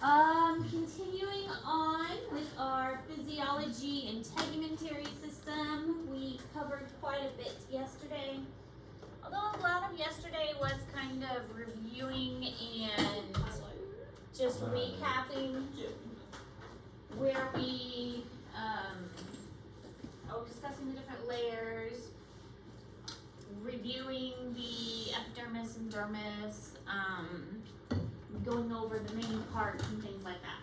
Continuing on with our physiology and integumentary system, we covered quite a bit yesterday. Although a lot of yesterday was kind of reviewing and just recapping where we, discussing the different layers, reviewing the epidermis and dermis, going over the main parts and things like that.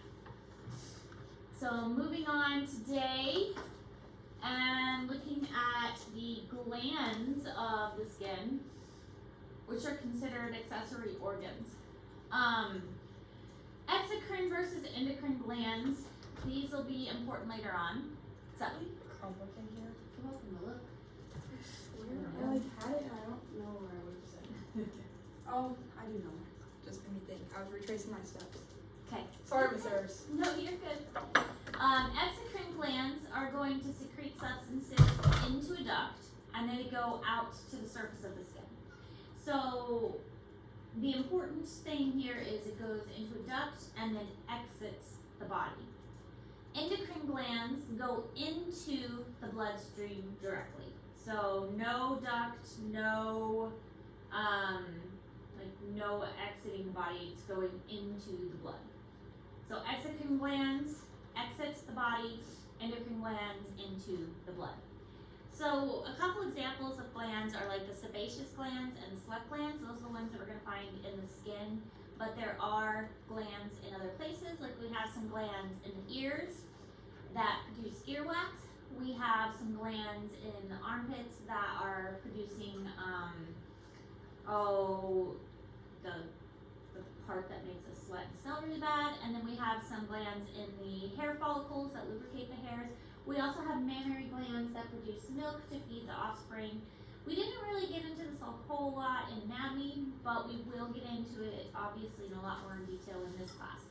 So moving on today and looking at the glands of the skin, which are considered accessory organs. Exocrine versus endocrine glands. These will be important later on. So, Complicated here. you're welcome to look. I like had it and I don't know where I was at. Oh, I do know. Just made me think. I was retracing my steps. Okay. Sorry, Miss Harris. No, you're good. Exocrine glands are going to secrete substances into a duct, and then they go out to the surface of the skin. So the important thing here is it goes into a duct and then exits the body. Endocrine glands go into the bloodstream directly. So no duct, no no exiting the body, it's going into the blood. So exocrine glands exits the body, endocrine glands into the blood. So a couple examples of glands are like the sebaceous glands and the sweat glands. Those are the ones that we're going to find in the skin, but there are glands in other places. Like we have some glands in the ears that produce earwax. We have some glands in the armpits that are producing the part that makes us sweat and smell really bad. And then we have some glands in the hair follicles that lubricate the hairs. We also have mammary glands that produce milk to feed the offspring. We didn't really get into this a whole lot in anatomy, but we will get into it obviously in a lot more detail in this class.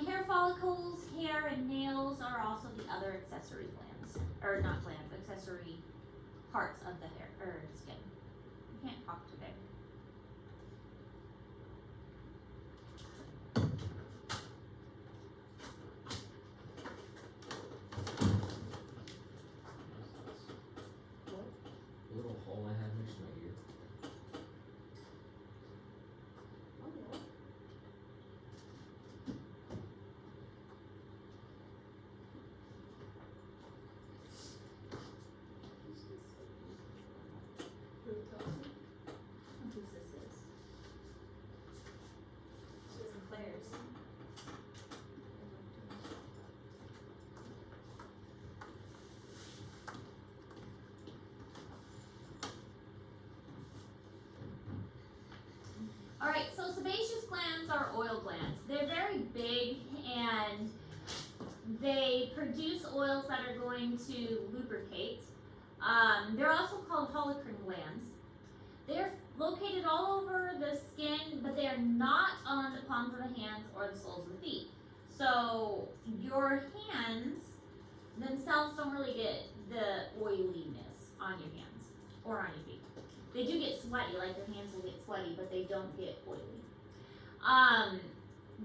Hair follicles, hair, and nails are also the other accessory glands, or not glands, accessory parts of the hair or skin. I can't talk today. A little hole I have next to my ear. Whose this is? This is Claire's. Alright, so sebaceous glands are oil glands. They're very big and they produce oils that are going to lubricate. They're also called holocrine glands. They're located all over the skin, but they are not on the palms of the hands or the soles of the feet. So your hands themselves don't really get the oiliness on your hands or on your feet. They do get sweaty, like your hands will get sweaty, but they don't get oily.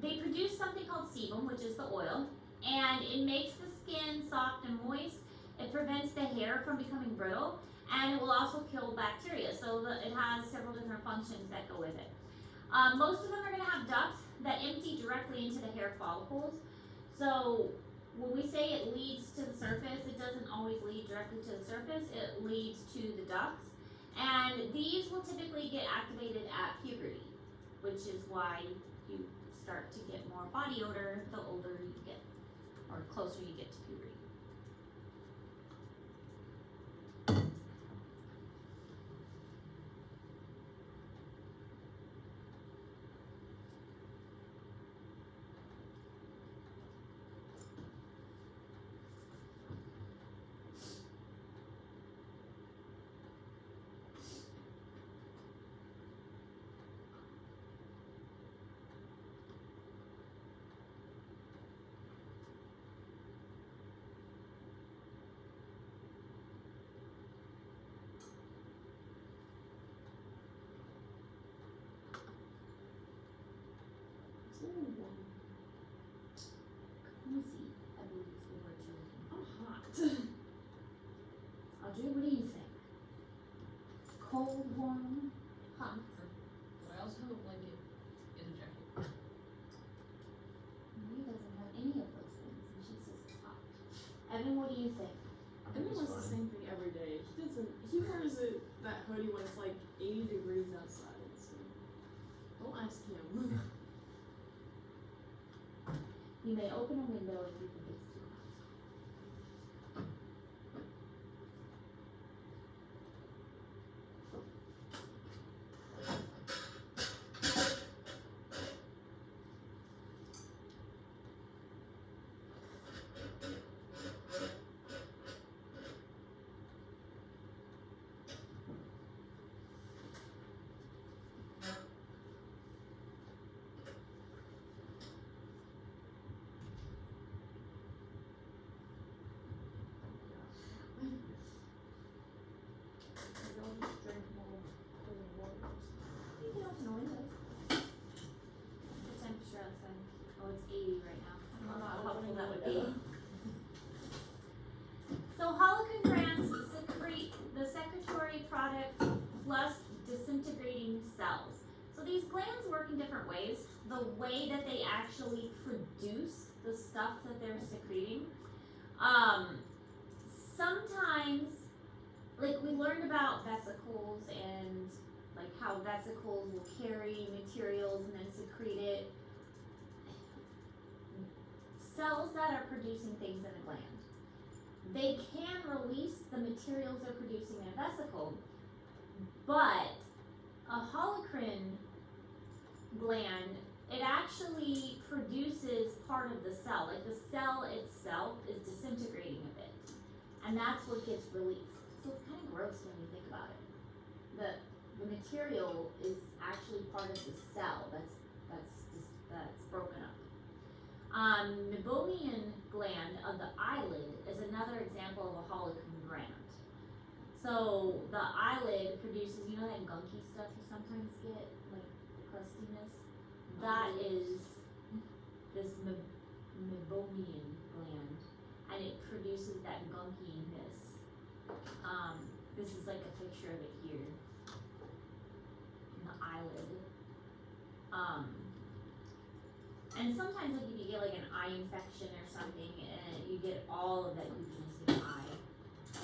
They produce something called sebum, which is the oil, and it makes the skin soft and moist. It prevents the hair from becoming brittle, and it will also kill bacteria. So it has several different functions that go with it. Most of them are going to have ducts that empty directly into the hair follicles. So when we say it leads to the surface, it doesn't always lead directly to the surface. It leads to the ducts. And these will typically get activated at puberty, which is why you start to get more body odor the older you get, or closer you get to puberty. Cool one. Cozy, I believe is the word you're looking for. I'm hot. Audrey, what do you think? Cold, warm, hot? But I also have a blanket and a jacket. Marie doesn't have any of those things, and she says it's hot. Evan, what do you think? I think Evan it's wears the fine. same thing every day. He doesn't. He wears that hoodie when it's like 80 degrees outside. So don't ask him. You may open a window if you think it's too hot. Y'all just drink more cold water. You can open a window. What's the temperature outside? Oh, it's 80 right now. I don't know how helpful that would be. So hologen glands secrete the secretory product plus disintegrating cells. So these glands work in different ways. The way that they actually produce the stuff that they're secreting. Sometimes, like we learned about vesicles and like how vesicles will carry materials and then secrete it. Cells that are producing things in a gland, they can release the materials they're producing in a vesicle, but a holocrine gland, it actually produces part of the cell. Like the cell itself is disintegrating a bit, and that's what gets released. So it's kind of gross when you think about it. The material is actually part of the cell that's broken up. Meibomian gland of the eyelid is another example of a holocrine gland. So the eyelid produces, you know that gunky stuff you sometimes get, like crustiness? That is this meibomian gland, and it produces that gunkiness. This is like a picture of it here in the eyelid. And sometimes like if you get like an eye infection or something and you get all of that goofiness in the eye.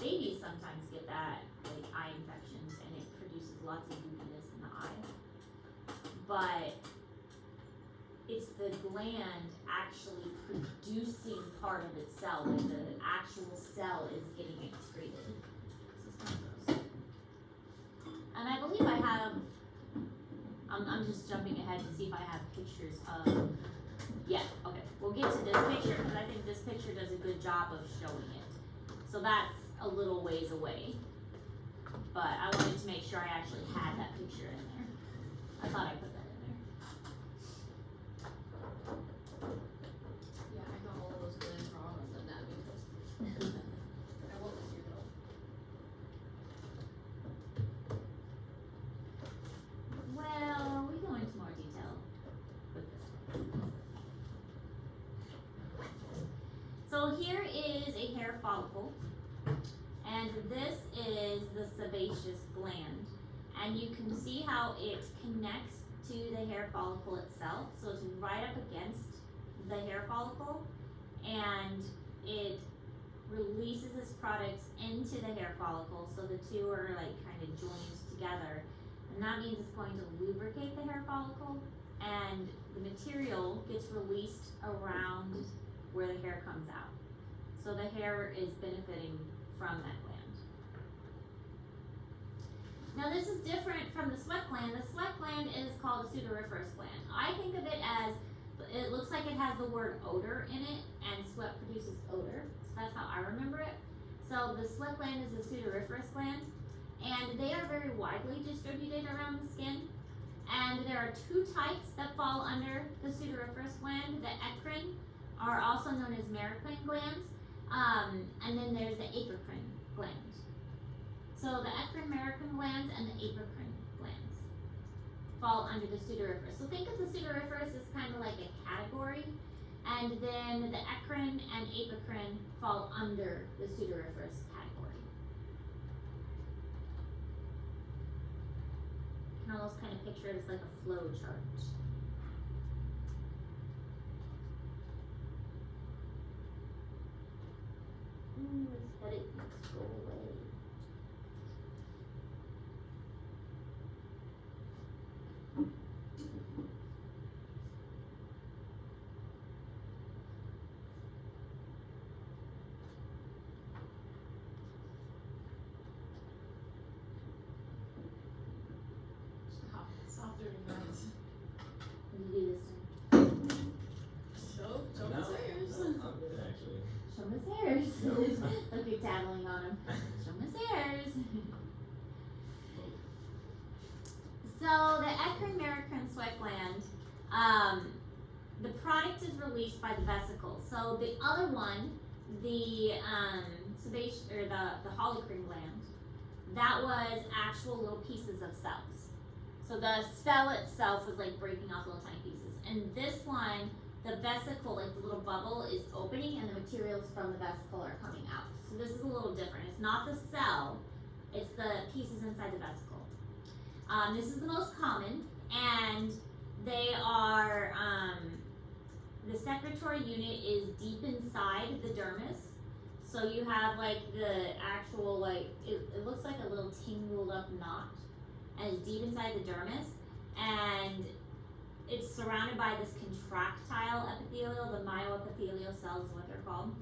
Babies sometimes get that, like eye infections, and it produces lots of goofiness in the eye. But it's the gland actually producing part of itself, like the actual cell is getting excreted. This is kind of gross. And I believe I have, I'm just jumping ahead to see if I have pictures of, yeah, okay. We'll get to this picture because I think this picture does a good job of showing it. So that's a little ways away. But I wanted to make sure I actually had that picture in there. I thought I put that in there. Yeah, I got all of those glands wrong on the anatomy test. I won't this year though. Well, we go into more detail with this one. So here is a hair follicle, and this is the sebaceous gland, and you can see how it connects to the hair follicle itself. So it's right up against the hair follicle, and it releases its products into the hair follicle, so the two are like kind of joined together, and that means it's going to lubricate the hair follicle, and the material gets released around where the hair comes out. So the hair is benefiting from that gland. Now this is different from the sweat gland. The sweat gland is called a sudoriferous gland. I think of it as, it looks like it has the word odor in it, and sweat produces odor. So that's how I remember it. So the sweat gland is a sudoriferous gland, and they are very widely distributed around the skin. And there are two types that fall under the sudoriferous gland. The eccrine are also known as merocrine glands, and then there's the apocrine gland. So the eccrine, merocrine glands, and the apocrine glands. fall under the sudoriferous. So think of the sudoriferous as kind of like a category, and then the eccrine and apocrine fall under the sudoriferous category. You can almost kind of picture it as like a flow chart. This headache needs to go away. Stop doing that. What do you do this time? Show No, his hairs. I'm good actually. Show him his hairs. No. Look, you're dabbling on him. Show him his hairs. So the eccrine merocrine sweat gland, the product is released by the vesicle. So the other one, the sebaceous or the holocrine gland, that was actual little pieces of cells. So the cell itself was like breaking off little tiny pieces. And this one, the vesicle, like the little bubble, is opening and the materials from the vesicle are coming out. So this is a little different. It's not the cell, it's the pieces inside the vesicle. This is the most common, and they are, the secretory unit is deep inside the dermis. So you have like the actual, like, it looks like a little tangled up knot, and it's deep inside the dermis, and it's surrounded by this contractile epithelial, the myoepithelial cells is what they're called,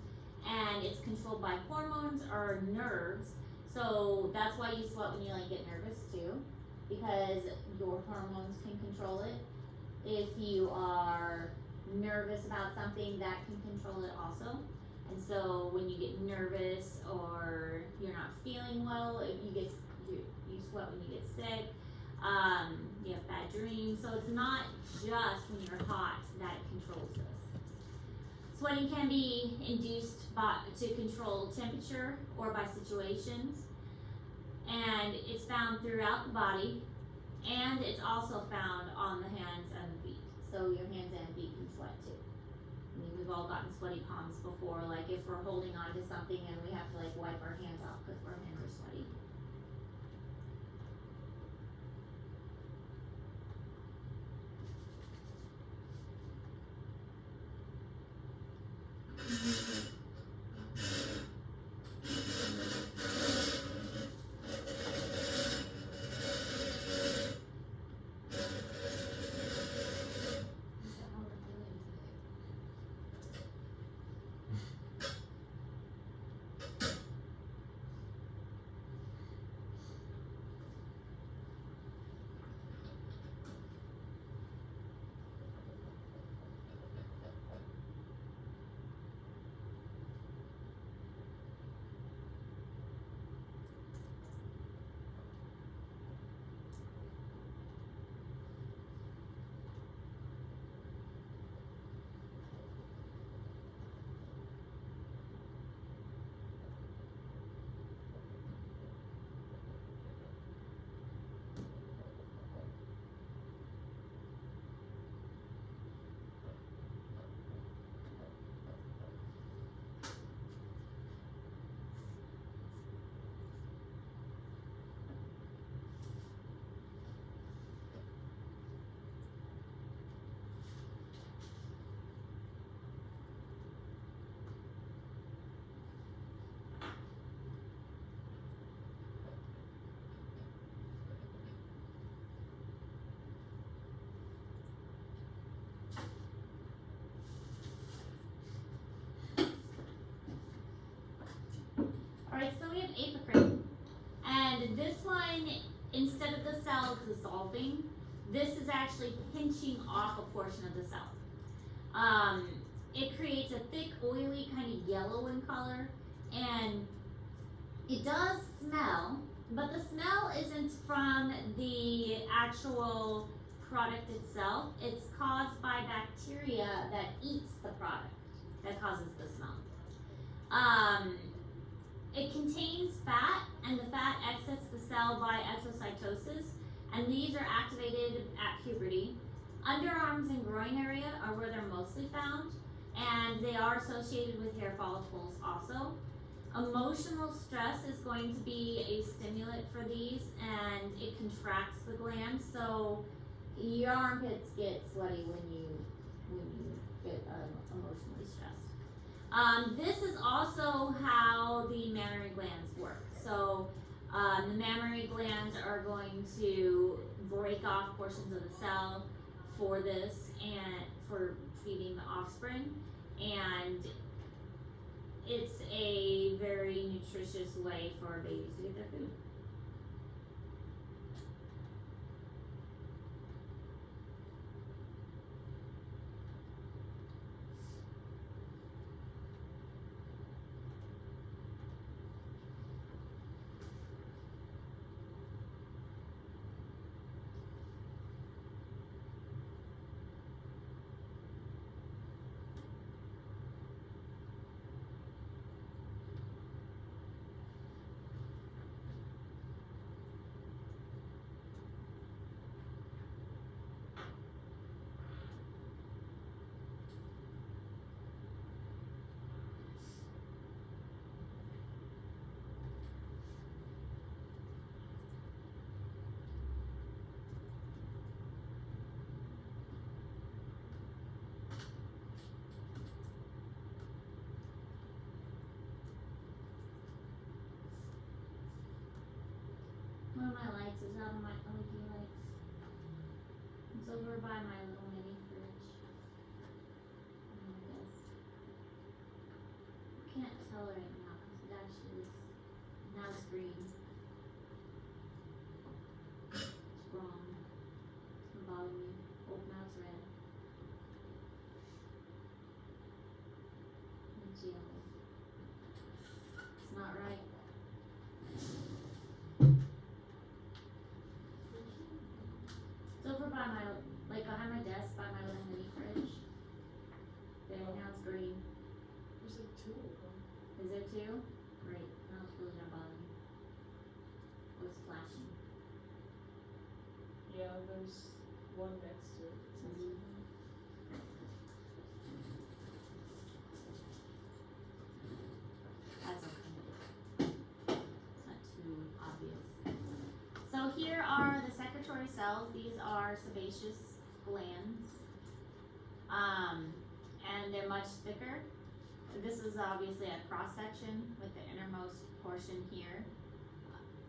and it's controlled by hormones or nerves. So that's why you sweat when you like get nervous too, because your hormones can control it. If you are nervous about something, that can control it also. And so when you get nervous or you're not feeling well, if you sweat when you get sick, you have bad dreams. So it's not just when you're hot that it controls this. Sweating can be induced to control temperature or by situations, and it's found throughout the body, and it's also found on the hands and the feet. So your hands and feet can sweat too. I mean, we've all gotten sweaty palms before, like if we're holding on to something and we have to like wipe our hands off because our hands are sweaty. Alright, so we have apocrine, and this one, instead of the cell dissolving, this is actually pinching off a portion of the cell. It creates a thick, oily, kind of yellow in color, and it does smell, but the smell isn't from the actual product itself. It's caused by bacteria that eats the product that causes the smell. It contains fat, and the fat exits the cell by exocytosis, and these are activated at puberty. Underarms and groin area are where they're mostly found, and they are associated with hair follicles also. Emotional stress is going to be a stimulant for these, and it contracts the glands, so your armpits get sweaty when you get emotionally stressed. This is also how the mammary glands work. So the mammary glands are going to break off portions of the cell for this and for feeding the offspring, and it's a very nutritious way for babies to get their food. One of my lights is out of my LED lights. It's over by my little mini fridge. I guess. You can't tell right now because it actually is, now it's green. It's wrong. It's gonna bother me. Oh, now it's red. It's yellow. It's not right. It's over by my, like behind my desk, by my little mini fridge. There, now it's green. There's like two of them. Is there two? Great, now it's really gonna bother me. Oh, it's flashing. Yeah, there's one next to it. That's okay. It's not too obvious. So here are the secretory cells. These are sebaceous glands. And they're much thicker. This is obviously a cross section with the innermost portion here.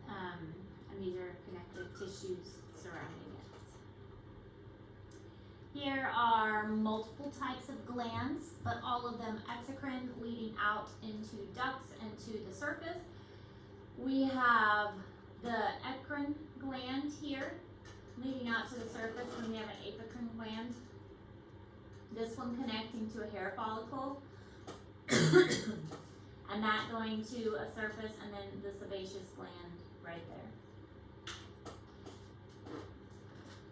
And these are connective tissues surrounding it. Here are multiple types of glands, but all of them exocrine, leading out into ducts and to the surface. We have the eccrine gland here, leading out to the surface, and we have an apicrine gland. This one connecting to a hair follicle, and that going to a surface, and then the sebaceous gland right there.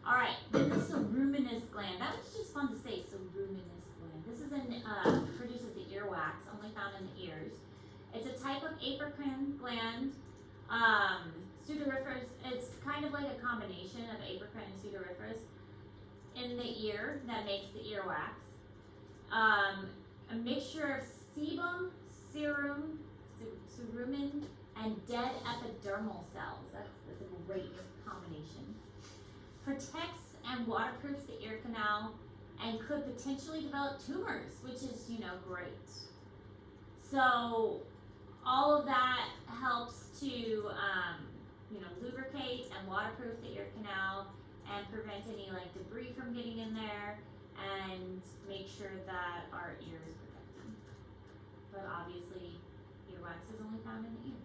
All right, then the ceruminous gland. That was just fun to say, ceruminous gland. This is produces the earwax, only found in the ears. It's a type of apicrine gland. Sudoriferous, it's kind of like a combination of apicrine and sudoriferous in the ear that makes the earwax. A mixture of sebum, cerumen, and dead epidermal cells. That's a great combination. Protects and waterproofs the ear canal and could potentially develop tumors, which is, great. So all of that helps to, lubricate and waterproof the ear canal and prevent any debris from getting in there and make sure that our ear is protected. But obviously, earwax is only found in the ear.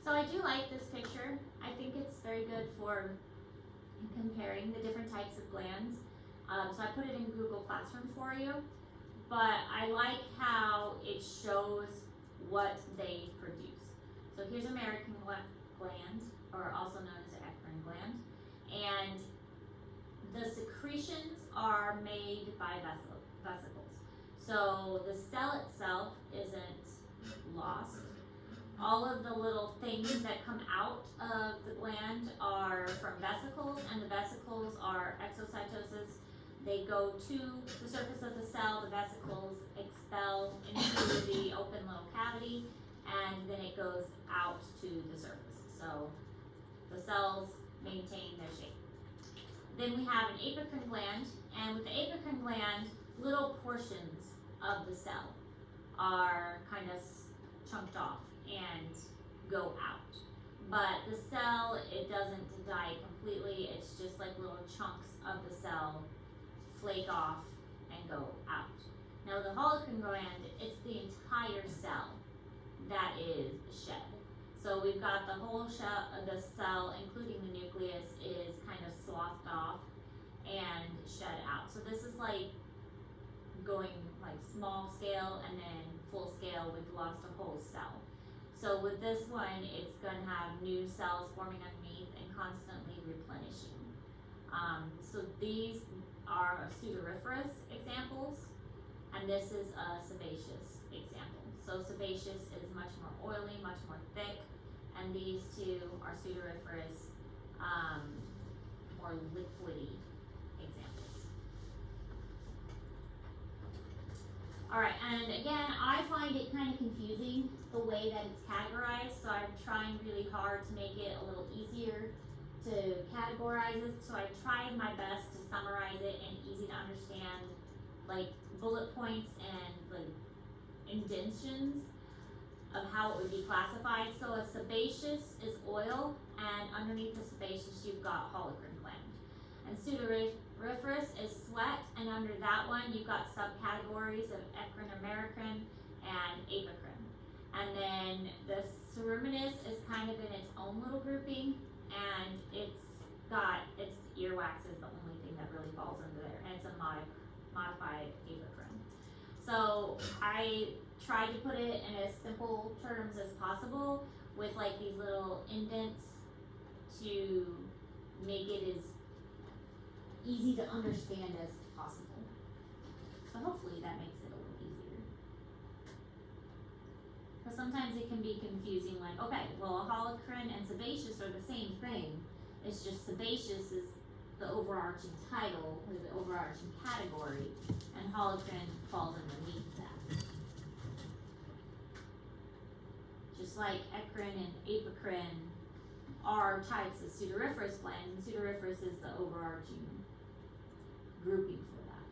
So I do like this picture. I think it's very good for comparing the different types of glands. So I put it in Google Classroom for you. But I like how it shows what they produce. So here's American gland, or also known as the eccrine gland. And the secretions are made by vesicles. So the cell itself isn't lost. All of the little things that come out of the gland are from vesicles, and the vesicles are exocytosis. They go to the surface of the cell, the vesicles expel into the open little cavity, and then it goes out to the surface. So the cells maintain their shape. Then we have an apocrine gland, and with the apocrine gland, little portions of the cell are kind of chunked off and go out. But the cell, it doesn't die completely, it's just like little chunks of the cell flake off and go out. Now the holocrine gland, it's the entire cell that is shed. So we've got the whole shell of the cell, including the nucleus, is kind of sloughed off and shed out. So this is like going like small scale and then full scale, we've lost a whole cell. So with this one, it's going to have new cells forming underneath and constantly replenishing. So these are sudoriferous examples, and this is a sebaceous example. So sebaceous is much more oily, much more thick, and these two are sudoriferous, more liquidy examples. Alright, and again, I find it kind of confusing the way that it's categorized, so I'm trying really hard to make it a little easier to categorize it. So I tried my best to summarize it and easy to understand, like bullet points and like indentions of how it would be classified. So a sebaceous is oil, and underneath the sebaceous you've got holocrine gland. And sudoriferous is sweat, and under that one you've got subcategories of eccrine, americrine, and apocrine. And then the ceruminous is kind of in its own little grouping, and its earwax is the only thing that really falls under there, and it's a modified apocrine. So I tried to put it in as simple terms as possible with like these little indents to make it as easy to understand as possible. So hopefully that makes it a little easier. Because sometimes it can be confusing, like, okay, well, a holocrine and sebaceous are the same thing. It's just sebaceous is the overarching title, or the overarching category, and holocrine falls underneath that. Just like eccrine and apocrine are types of sudoriferous glands, and sudoriferous is the overarching grouping for that.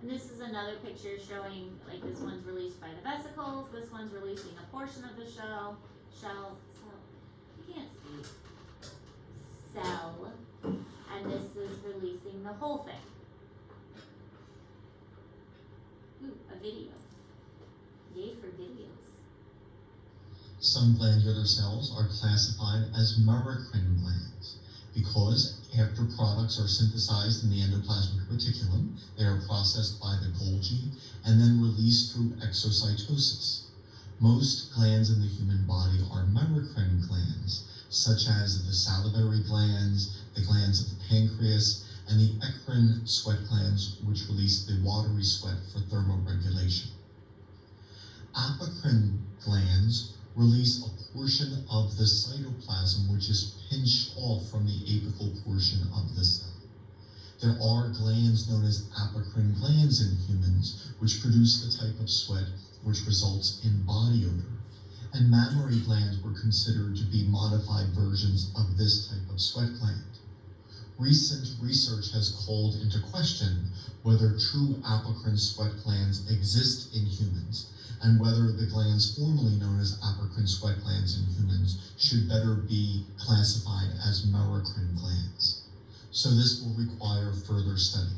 And this is another picture showing, like, this one's released by the vesicles, this one's releasing a portion of the cell, you can't speak, cell, and this is releasing the whole thing. Ooh, a video. Yay for videos. Some glandular cells are classified as merocrine glands because after products are synthesized in the endoplasmic reticulum, they are processed by the Golgi and then released through exocytosis. Most glands in the human body are merocrine glands, such as the salivary glands, the glands of the pancreas, and the eccrine sweat glands, which release the watery sweat for thermoregulation. Apocrine glands release a portion of the cytoplasm which is pinched off from the apical portion of the cell. There are glands known as apocrine glands in humans which produce the type of sweat which results in body odor. And mammary glands were considered to be modified versions of this type of sweat gland. Recent research has called into question whether true apocrine sweat glands exist in humans, and whether the glands formerly known as apocrine sweat glands in humans should better be classified as merocrine glands. So this will require further study.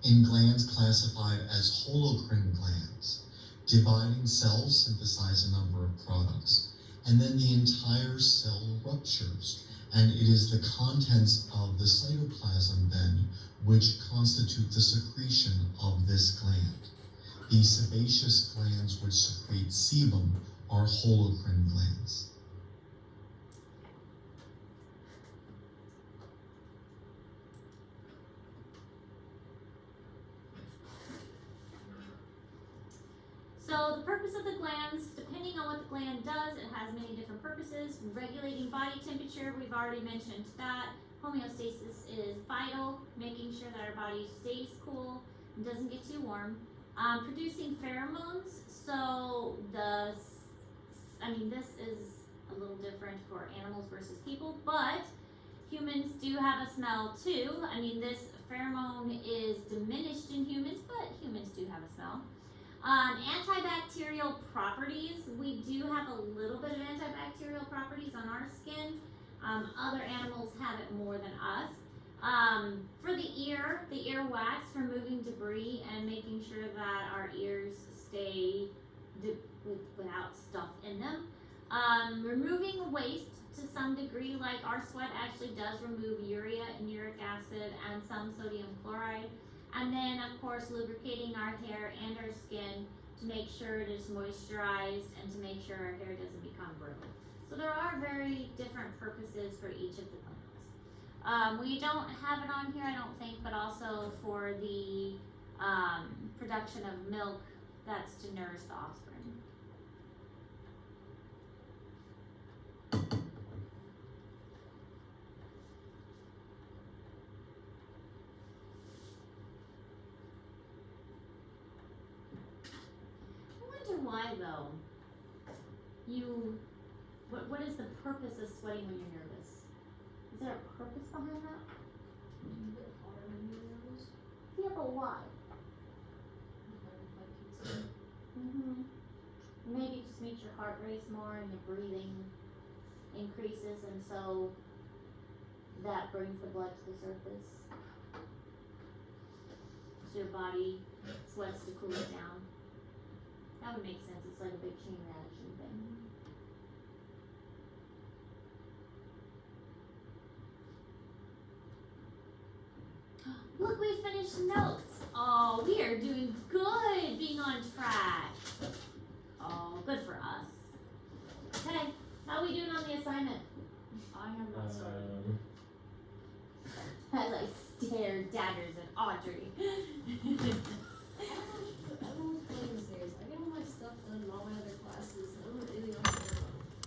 In glands classified as holocrine glands, dividing cells synthesize a number of products, and then the entire cell ruptures, and it is the contents of the cytoplasm then which constitute the secretion of this gland. The sebaceous glands which secrete sebum are holocrine glands. So the purpose of the glands, depending on what the gland does, it has many different purposes. Regulating body temperature, we've already mentioned that. Homeostasis is vital, making sure that our body stays cool and doesn't get too warm. Producing pheromones, so this is a little different for animals versus people, but humans do have a smell too. This pheromone is diminished in humans, but humans do have a smell. Antibacterial properties, we do have a little bit of antibacterial properties on our skin. Other animals have it more than us. For the ear wax, removing debris and making sure that our ears stay without stuff in them. Removing waste to some degree, like our sweat actually does remove urea and uric acid and some sodium chloride. And then, of course, lubricating our hair and our skin to make sure it is moisturized and to make sure our hair doesn't become brittle. So there are very different purposes for each of the glands. We don't have it on here, I don't think, but also for the production of milk, that's to nourish the offspring. Why though? What is the purpose of sweating when you're nervous? Is there a purpose behind that? You get water in your nose. Yeah, but why? Maybe it just makes your heart race more and your breathing increases, and so that brings the blood to the surface. So your body sweats to cool it down. That would make sense. It's like a big chain reaction thing. Look, we finished notes. Oh, we are doing good being on track. Oh, good for us. Okay, how are we doing on the assignment? I have not started. As I stare daggers at Audrey.